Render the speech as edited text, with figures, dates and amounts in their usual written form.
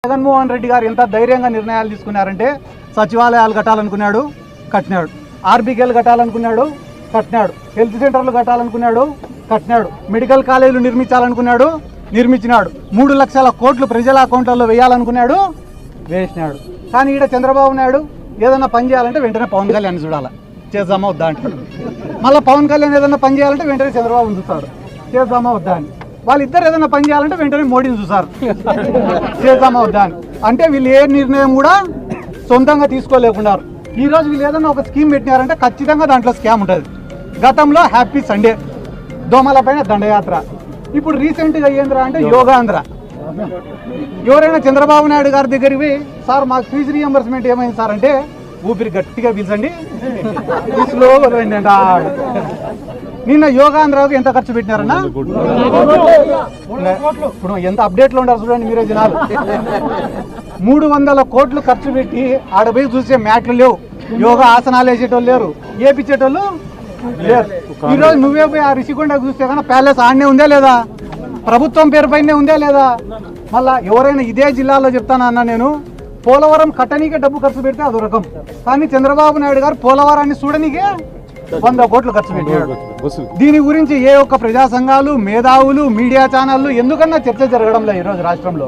జగన్మోహన్ రెడ్డి గారు ఎంత ధైర్యంగా నిర్ణయాలు తీసుకున్నారంటే సచివాలయాలు కట్టాలనుకున్నాడు, కట్టినాడు. ఆర్బీకేలు కట్టాలనుకున్నాడు, కట్టినాడు. హెల్త్ సెంటర్లు కట్టాలనుకున్నాడు, కట్టినాడు. మెడికల్ కాలేజీలు నిర్మించాలనుకున్నాడు, నిర్మించినాడు. 3 లక్షల కోట్లు ప్రజల అకౌంట్లలో వేయాలనుకున్నాడు, వేసినాడు. కానీ ఈడ చంద్రబాబు నాయుడు ఏదైనా పని చేయాలంటే వెంటనే పవన్ కళ్యాణ్ చూడాలి, చేద్దామా వద్దా అంటాడు. మళ్ళీ పవన్ కళ్యాణ్ ఏదైనా పని చేయాలంటే వెంటనే చంద్రబాబుని చూస్తాడు, చేద్దామా వద్దా అని. వాళ్ళిద్దరు ఏదైనా పని చేయాలంటే వెంటనే మోడీని చూస్తారు, చేద్దామా వద్దా అని. అంటే వీళ్ళు ఏ నిర్ణయం కూడా సొంతంగా తీసుకోలేకున్నారు. ఈరోజు వీళ్ళు ఏదైనా ఒక స్కీమ్ పెట్టినారంటే ఖచ్చితంగా దాంట్లో స్కామ్ ఉంటుంది. గతంలో హ్యాపీ సండే, దోమల పైన దండయాత్ర, ఇప్పుడు రీసెంట్గా ఏంద్రా అంటే యోగాంధ్ర. ఎవరైనా చంద్రబాబు నాయుడు గారి దగ్గరికి పోయి సార్ మాకు ఫీజు రీఎంబర్స్మెంట్ ఏమైంది సార్ అంటే ఊపిరి గట్టిగా పీల్చండి, స్లోగా రండి అంట. నిన్న యోగాంధ్రకు ఎంత ఖర్చు పెట్టినారన్నా? ఇప్పుడు ఎంత అప్డేట్లో ఉంటారు చూడండి మీరే జనాలు. 300 కోట్లు ఖర్చు పెట్టి ఆడ పోయి చూసే మ్యాట్లు లేవు, యోగా ఆసనాలు వేసేటోళ్ళు లేరు, ఏపించేటోళ్ళు లేరు. ఈరోజు నువ్వే పోయి ఆ రిషికొండకు చూస్తే కానీ ప్యాలెస్ ఆడనే ఉందే లేదా, ప్రభుత్వం పేరు పైనే ఉందే లేదా. మళ్ళా ఎవరైనా ఇదే జిల్లాలో చెప్తానన్నా నేను, పోలవరం కట్టనీకే డబ్బు ఖర్చు పెడితే అదో రకం, కానీ చంద్రబాబు నాయుడు గారు పోలవరాన్ని చూడనీకే 100 కోట్లు ఖర్చు పెట్టాడు. దీని గురించి ఏ ఒక్క ప్రజా సంఘాలు, మేధావులు, మీడియా ఛానళ్ళు ఎందుకన్నా చర్చ జరగడం లేదు ఈరోజు రాష్ట్రంలో.